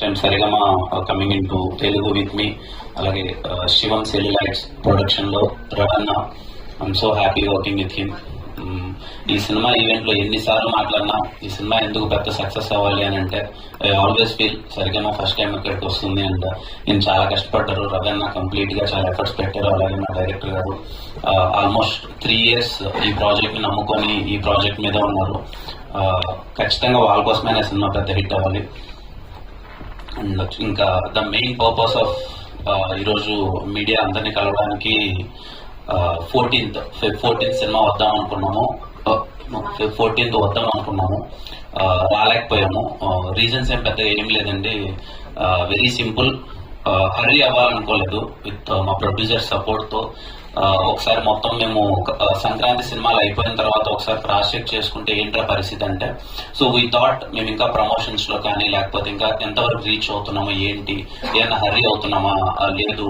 Time Saregama coming into Telugu with me. అలాగే Shivam Celluloids production లో రవణ. I'm so happy working with him. ఈ cinema event లో ఎన్నిసార్లు మాట్లాడినా ఈ సినిమా ఎందుకు పెద్ద సక్సెస్ అవ్వాలి అని అంటే ఐ ఆల్వేస్ ఫీల్ సరిగ్గా ఫస్ట్ టైం ఇక్కడికి వస్తుంది అండ్ నేను చాలా కష్టపడ్డారు. రవణ కంప్లీట్ గా చాలా ఎఫర్ట్స్ పెట్టారు. అలాగే మా డైరెక్టర్ గారు ఆల్మోస్ట్ 3 years ఈ ప్రాజెక్ట్ ని నమ్ముకొని ఈ ప్రాజెక్ట్ మీద ఉన్నారు. ఖచ్చితంగా వాళ్ళ కోసమే సినిమా పెద్ద హిట్ అవ్వాలి. అండ్ ఇంకా ద మెయిన్ పర్పస్ ఆఫ్ ఈరోజు మీడియా అందరినీ కలవడానికి 14th సినిమా వద్దాం అనుకున్నాము. 14th వద్దాం అనుకున్నాము, రాలేకపోయాము. రీజన్స్ ఏం లేదండి, వెరీ సింపుల్. హర్రీ అవ్వాలనుకోలేదు. విత్ మా ప్రొడ్యూసర్ సపోర్ట్ తో ఒకసారి మొత్తం మేము సంక్రాంతి సినిమాలు అయిపోయిన తర్వాత ఒకసారి క్రాస్ చెక్ చేసుకుంటే ఏంట్రా పరిస్థితి అంటే, సో వీ థాట్ మేము ఇంకా ప్రమోషన్స్ లో కానీ లేకపోతే ఇంకా ఎంతవరకు రీచ్ అవుతున్నామో ఏంటి, ఏమైనా హర్రీ అవుతున్నామా లేదు,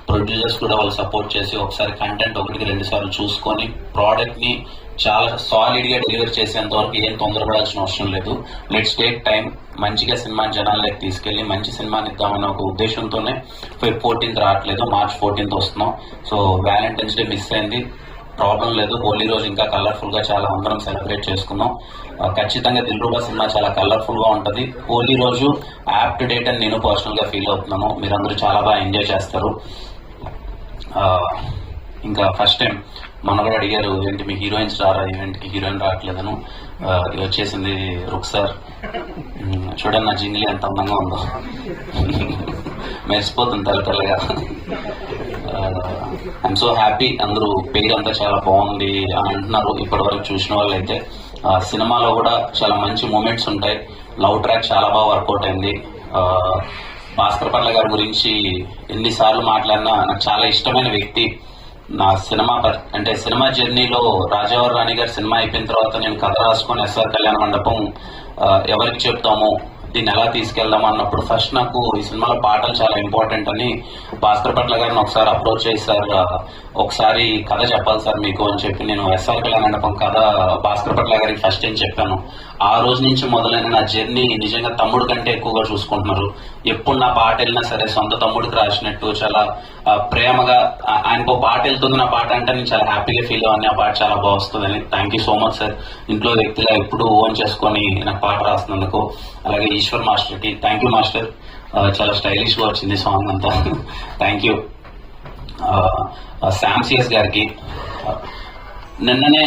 ప్రొడ్యూసర్స్ కూడా వాళ్ళు సపోర్ట్ చేసి ఒకసారి కంటెంట్ 1-2 సార్లు చూసుకొని ప్రోడక్ట్ ని చాలా సాలిడ్ గా డెలివర్ చేసేంత వరకు ఏం తొందరపడాల్సిన అవసరం లేదు. Let's take time. మంచిగా సినిమా జనాల్లోకి తీసుకెళ్లి మంచి సినిమాని ఇద్దామనే ఒక ఉద్దేశంతోనే 14th రావట్లేదు, March 14th వస్తున్నాం. సో వ్యాలంటైన్స్ డే మిస్ అయింది, ప్రాబ్లం లేదు. హోలీ రోజు ఇంకా కలర్ఫుల్ గా చాలా అందరం సెలబ్రేట్ చేసుకున్నాం. ఖచ్చితంగా దిల్రుబా సినిమా చాలా కలర్ఫుల్ గా ఉంటది. హోలీ రోజు యాప్ టు డేట్ అని నేను పర్సనల్ గా ఫీల్ అవుతున్నాను. మీరందరూ చాలా బాగా ఎంజాయ్ చేస్తారు. ఇంకా ఫస్ట్ టైం మన కూడా అడిగారు ఏంటి మీ హీరోయిన్స్ రారా ఈవెంట్ కి, హీరోయిన్ రావట్లేదను. వచ్చేసింది రుక్సార్. చూడండి నా జింగిలి ఎంత అందంగా ఉందో, మెరిసిపోతుంది తెల్లగా. I'm so happy. అందరూ పేరు అంతా చాలా బాగుంది అని అంటున్నారు ఇప్పటి వరకు చూసిన వాళ్ళు అయితే. సినిమాలో కూడా చాలా మంచి మూమెంట్స్ ఉంటాయి. లవ్ ట్రాక్ చాలా బాగా వర్కౌట్ అయింది. భాస్కర్ పట్ల గారి గురించి ఎన్నిసార్లు మాట్లాడినా నాకు చాలా ఇష్టమైన వ్యక్తి. నా సినిమా జర్నీలో రాజావారి రాణి గారి సినిమా అయిపోయిన తర్వాత నేను కథ రాసుకొని ఎస్ఆర్ కళ్యాణ మండపం ఎవరికి చెప్తాము, దీన్ని ఎలా తీసుకెళ్దాం అన్నప్పుడు ఫస్ట్ నాకు ఈ సినిమాలో పాటలు చాలా ఇంపార్టెంట్ అని భాస్కర్ పట్ల గారిని ఒకసారి అప్రోచ్ చేసి, సార్ ఒకసారి కథ చెప్పాలి సార్ మీకు అని చెప్పి నేను ఎస్ఆర్ కళ్యాణ మండపం కథ భాస్కర్ పట్ల గారికి ఫస్ట్ టైం చెప్పాను. ఆ రోజు నుంచి మొదలైన నా జర్నీ నిజంగా తమ్ముడు కంటే ఎక్కువగా చూసుకుంటున్నారు. ఎప్పుడు నా పాట వెళ్ళినా సరే సొంత తమ్ముడికి రాసినట్టు చాలా ప్రేమగా, ఆయనకు పాట వెళ్తుంది నా పాట అంటే నేను చాలా హ్యాపీగా ఫీల్ అవ్వని, ఆ పాట చాలా బాగా వస్తుందని. Thank you so much sir. ఇంట్లో వ్యక్తిగా ఎప్పుడు ఓన్ చేసుకొని నాకు పాట రాస్తున్నందుకు. అలాగే ఈశ్వర్ మాస్టర్ కి థ్యాంక్ యూ మాస్టర్, చాలా స్టైలిష్ గా వచ్చింది సాంగ్ అంతా. Thank you. శామ్ సిఎస్ గారికి నిన్ననే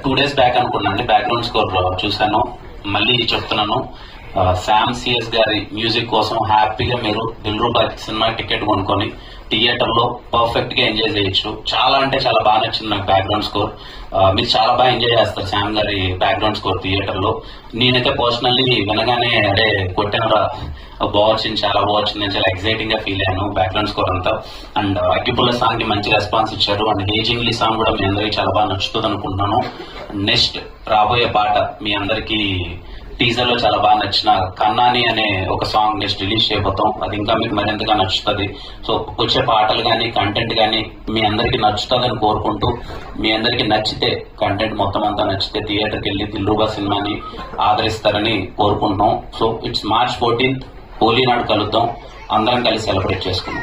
2 days బ్యాక్ అనుకున్నాను బ్యాక్గ్రౌండ్ స్కోర్ చూశాను, మళ్ళీ చెప్తున్నాను. శామ్ సిఎస్ గారి మ్యూజిక్ కోసం హ్యాపీగా మీరు దిల్రుబా సినిమా టికెట్ కొనుక్కొని థియేటర్ లో పర్ఫెక్ట్ గా ఎంజాయ్ చేయొచ్చు. చాలా అంటే చాలా బాగా నచ్చింది నాకు బ్యాక్గ్రౌండ్ స్కోర్. మీరు చాలా బాగా ఎంజాయ్ చేస్తారు శామ్ గారి బ్యాక్గ్రౌండ్ స్కోర్ థియేటర్ లో. నేనైతే పర్సనల్లీ వినగానే అరే కొట్టానురా, బాగా వచ్చింది, చాలా బాగా వచ్చింది, నేను చాలా ఎక్సైటింగ్ గా ఫీల్ అయ్యాను బ్యాక్గ్రౌండ్ స్కోర్ అంతా. అండ్ అగ్గిపుల్ల సాంగ్ కి మంచి రెస్పాన్స్ ఇచ్చారు. అండ్ హేజింగ్లీ సాంగ్ కూడా మీ అందరికి చాలా బాగా నచ్చుతుంది అనుకుంటున్నాను. నెక్స్ట్ రాబోయే పాట మీ అందరికి టీజర్ లో చాలా బాగా నచ్చిన కన్నాని అనే ఒక సాంగ్ నెక్స్ట్ రిలీజ్ చేయబోతాం. అది ఇంకా మీకు మరింతగా నచ్చుతుంది. సో వచ్చే పాటలు కానీ కంటెంట్ కానీ మీ అందరికి నచ్చుతుందని కోరుకుంటూ, మీ అందరికి నచ్చితే కంటెంట్ మొత్తం అంతా నచ్చితే థియేటర్కి వెళ్ళి దిల్రుబా సినిమాని ఆదరిస్తారని కోరుకుంటున్నాం. So it's March 14th Holi నాడు కలుద్దాం, అందరం కలిసి సెలబ్రేట్ చేసుకుందాం.